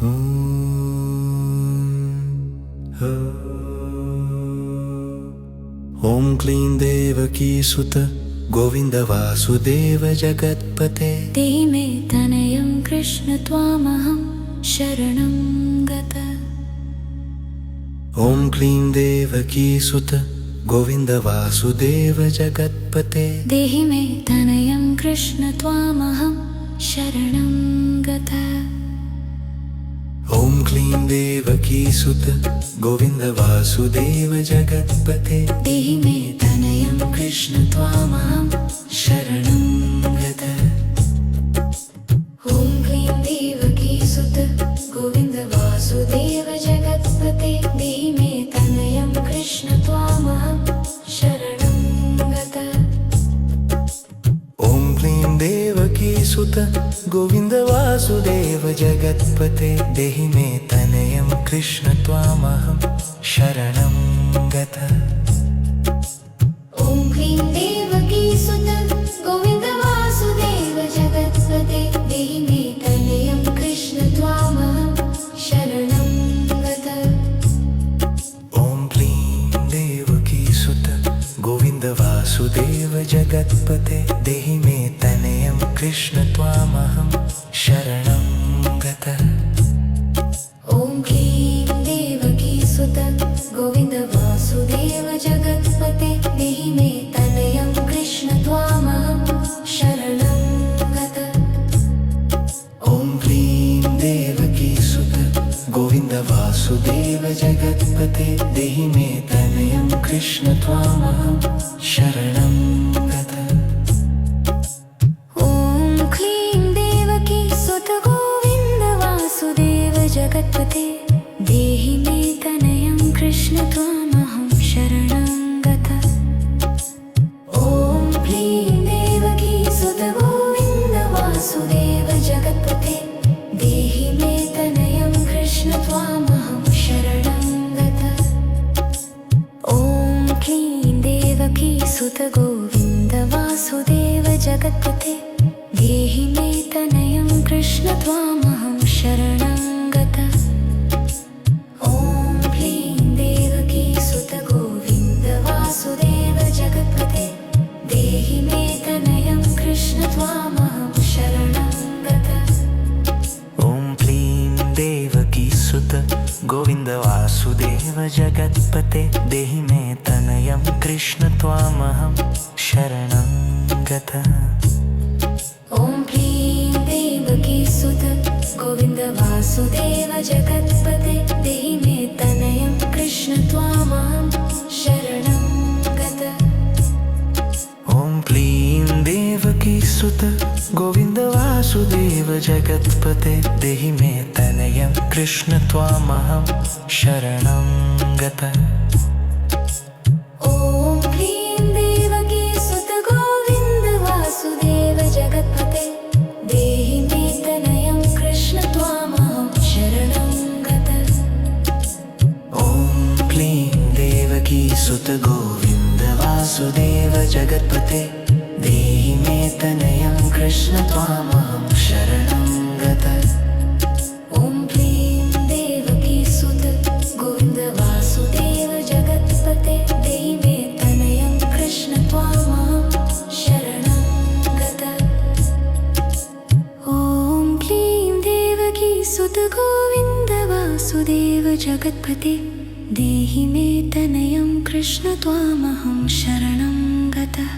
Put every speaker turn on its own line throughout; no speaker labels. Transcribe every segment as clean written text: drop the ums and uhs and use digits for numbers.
ओम क्लीं देवकी सुत गोविंद वासुदेव जगत्पते
देहि मे तनयं कृष्ण त्वामहं शरणं गतः।
ओम क्लीं देवकी सुत गोविंद वासुदेव जगत्पते
देहि मे तनयं कृष्ण त्वामहं शरणं गतः।
ओम क्लीं देवकी सुत गोविंद वासुदेव जगत्पते
देहि मे तनयं कृष्ण त्वामहं शरणं गतः। ॐ क्लीं देवकी सुत गोविंद वासुदेव जगत्पते देहि मे तनयं कृष्ण त्वामहं शरणं गतः।
ओम क्लीं देवकी सुत गोविंद वासुदेव जगत्पते देहि मे तनयं कृष्ण त्वामहं शरणं गतः।
ॐ क्लीं देवकी सुत गोविंद वासुदेव जगत्पते देहि मे तनयं कृष्ण त्वामहं शरणं गतः।
ओम क्लीं देवकी सुत गोविंद वासुदेव जगत्पते देहि मे तनयं कृष्ण त्वामहं शरणं गतः।
ॐ क्लीं देवकी सुत गोविंद वासुदेव जगत्पते देहि मे तनयं कृष्ण त्वामहं शरणं गतः।
ओम क्लीं देवकी सुत गोविंद वासुदेव जगत्पते देहि मे तनयं कृष्ण त्वामहं शरणं गतः।
ॐ क्लीं देवकी सुत गोविंद वासुदेव जगत्पते देहि मे तनयं कृष्ण त्वामहं शरणं गतः। ॐ क्लीं देवकी सुत गोविंद वासुदेव जगत्पते देहि मे तनयं कृष्ण त्वामहं शरणं गतः। ॐ क्लीं देवकी सुत गोविंद वासुदेव जगत्पते देहि मे तनयं कृष्ण त्वामहं शरणं गतः। ॐ क्लीं देवकी सुत गोविंद वासुदेव जगत्पते देहि मे तनयं कृष्ण त्वामहं शरणं गतः।
ओम क्लीं देवकी सुत गोविंद वासुदेव जगत्पते देहि मे तनयं कृष्ण त्वामहं शरणं गतः।
ॐ क्लीं देवकी सुत गोविंद वासुदेव जगत्पते देहि मे तनयं कृष्ण त्वामहं शरणं गतः।
ओम क्लीं देवकी सुत गोविंद वासुदेव जगत्पते देहि मे तनयं कृष्ण त्वामहं शरणं गतः।
ॐ क्लीं देवकी सुत गोविंद वासुदेव जगत्पते देहि मे तनयं कृष्ण त्वामहं शरणं गतः।
ओम क्लीं देवकी सुत गोविंद वासुदेव जगत्पते देहि मे तनयं कृष्ण त्वामहं शरणं गतः।
ॐ क्लीं देवकी सुत गोविंद वासुदेव जगत्पते देहि मे तनयं कृष्ण त्वामहं शरणं गतः। ॐ क्लीं देवकी सुत गोविंद वासुदेव जगत्पते देहि मे तनयं कृष्ण त्वामहं शरणं गतः।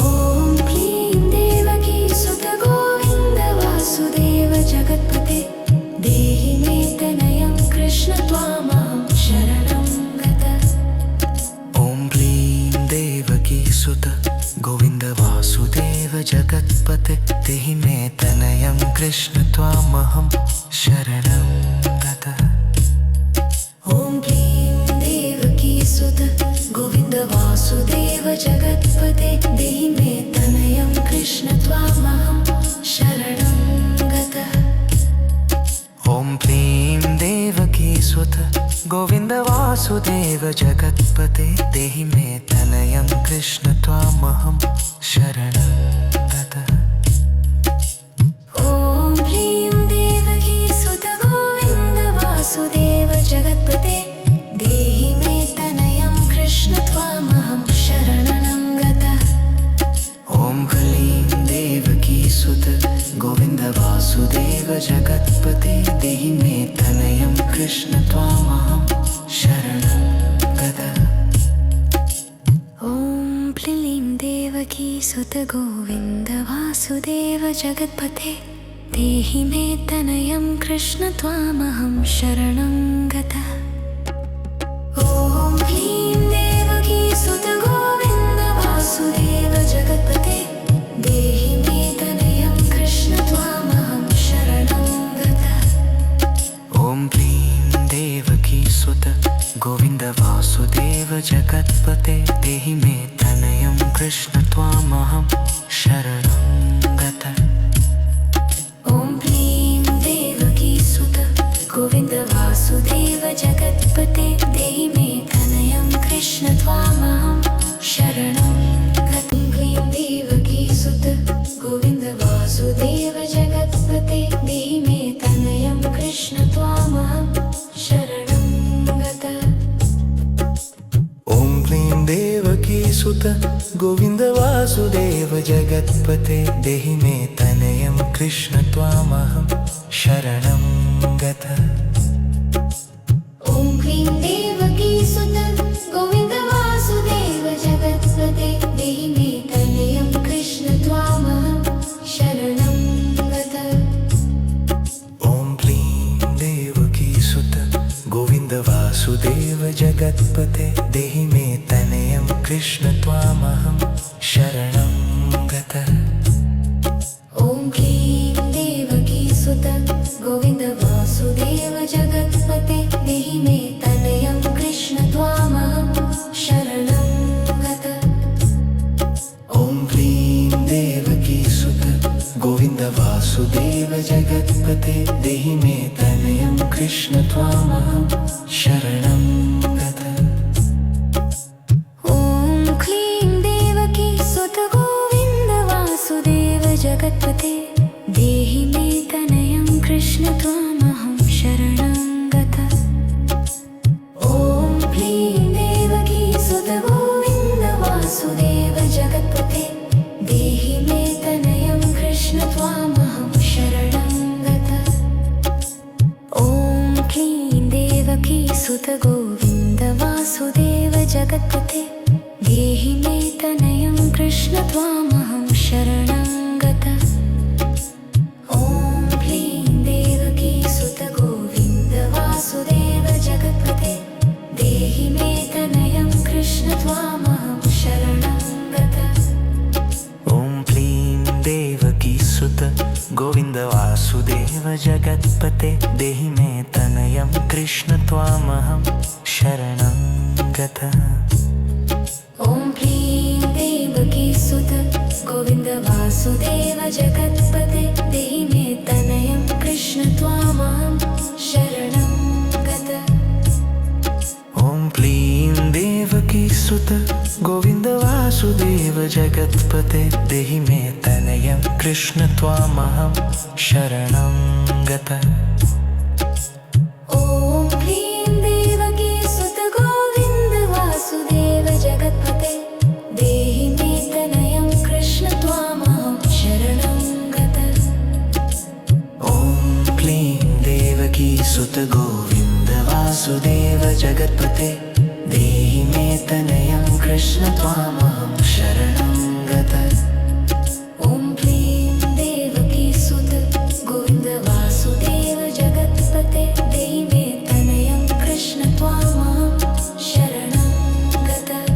ॐ क्लीं देवकी सुत गोविंद वासुदेव जगत्पते देहि मे तनयं कृष्ण त्वामहं शरणं गतः।
ओम क्लीं देवकी सुत गोविंद वासुदेव जगत्पते देहि मे तनयं कृष्ण त्वामहं शरणं गतः।
ॐ क्लीं देवकी सुत गोविंद वासुदेव जगत्पते देहि मे तनयं कृष्ण त्वामहं शरणं गतः।
ओम क्लीं देवकी सुत गोविंद वासुदेव जगत्पते देहि मे तनयं कृष्ण त्वामहं शरणं गतः।
ॐ क्लीं देवकी सुत
वासुदेव जगत्पते देहि मे तनयं कृष्ण त्वामहं शरणं गतः।
ॐ क्लीं देवकी सुत गोविन्द वासुदेव जगत्पते देहि मे तनयं कृष्ण त्वामहं शरणं गतः। ॐ क्लीं देवकी सुत गोविन्द वासुदेव जगत्पते देहि मे तनयं कृष्ण त्वामहं शरणं गतः।
ॐ क्लीं देवकी सुत गोविन्द वासुदेव जगत्पते देहि मे तनयं कृष्ण त्वामहं शरणं गतः।
ॐ क्लीं देवकी सुत गोविन्द वासुदेव जगत्पते देहि मे तनयं कृष्ण त्वामहं शरणं गतः। क्लीं देवकी सुत गोविन्द वासुदेव जगत्पते देहि मे तनयं कृष्ण त्वामहं शरणं गतः।
ॐ क्लीं देवकी सुत गोविन्द वासुदेव जगत्पते देहि मे तनयं कृष्ण त्वामहं शरणं गतः।
ॐ क्लीं देवकी सुत गोविन्द वासुदेव जगत्पते देहि मे तनयं कृष्ण त्वामहं शरणं गतः।
ॐ क्लीं देवकी सुत गोविन्द वासुदेव जगत्पते देहि मे तनयं कृष्ण त्वामहं शरणं गतः।
ॐ क्लीं देवकी सुत गोविन्द वासुदेव जगत्पते देहि मे तनयं कृष्ण त्वामहं शरणं गतः।
ॐ क्लीं देवकी सुत गोविन्द वासुदेव जगत्पते देहि मे तनयं कृष्ण त्वामहं शरणं गतः।
ॐ क्लीं देवकी सुत गोविन्द वासुदेव जगत्पते देहि मे तनयं कृष्ण त्वामहं शरणं गतः। ॐ क्लीं देवकी सुत गोविन्द वासुदेव जगत्पते देहि मे तनयं कृष्ण त्वामहं शरणं गतः। ॐ क्लीं देवकी सुत गोविन्द वासुदेव जगत्पते देहि मे तनयं कृष्ण त्वामहं शरणं गतः। ॐ क्लीं देवकी सुत गोविन्द वासुदेव जगत्पते देहि मे तनयं कृष्ण त्वामहं शरणं गतः।
ॐ क्लीं देवकी सुत गोविन्द वासुदेव जगत्पते देहि मे तनयं कृष्ण त्वामहं शरणं गतः।
ॐ क्लीं देवकी सुत गोविन्द वासुदेव जगत्पते देहि मे तनयं कृष्ण त्वामहं शरणं गतः।
ॐ क्लीं देवकी सुत गोविन्द वासुदेव जगत्पते देहि मे तनयं कृष्ण त्वामहं शरणं गतः।
ॐ क्लीं देवकी सुत गोविन्द वासुदेव जगत्पते देहि मे तनयं कृष्ण त्वामहं शरणं गतः।
ॐ क्लीं देवकी सुत गोविन्द वासुदेव जगत्पते देहि मे तनयं कृष्ण त्वामहं शरणं गतः।
ॐ क्लीं देवकी सुत गोविन्द वासुदेव जगत्पते देहि मे तनयं कृष्ण त्वामहं शरणं गतः।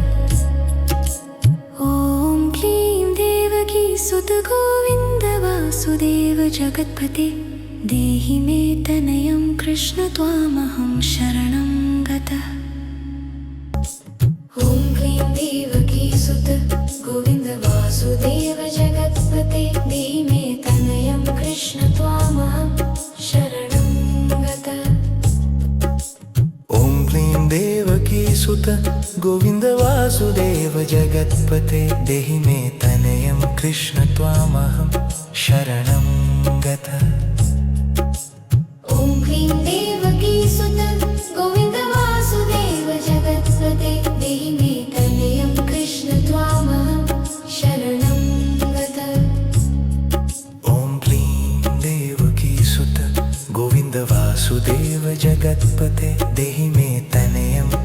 ॐ क्लीं देवकी सुत गोविन्द वासुदेव जगत्पते देहि मे तनयं कृष्ण त्वामहं शरणं गतः। ॐ क्लीं देवकी सुत गोविन्द वासुदेव जगत्पते देहि मे तनयं कृष्ण त्वामहं शरणं गतः।
ॐ क्लीं देवकी सुत गोविन्द वासुदेव जगत्पते देहि मे तनयं कृष्ण त्वामहं शरणं गतः।
ॐ क्लीं देवकी सुत गोविन्द वासुदेव जगत्पते देहि मे तनयं कृष्ण त्वामहं शरणं गतः।
ॐ क्लीं देवकी सुत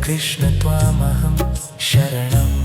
कृष्ण त्वामहं शरणं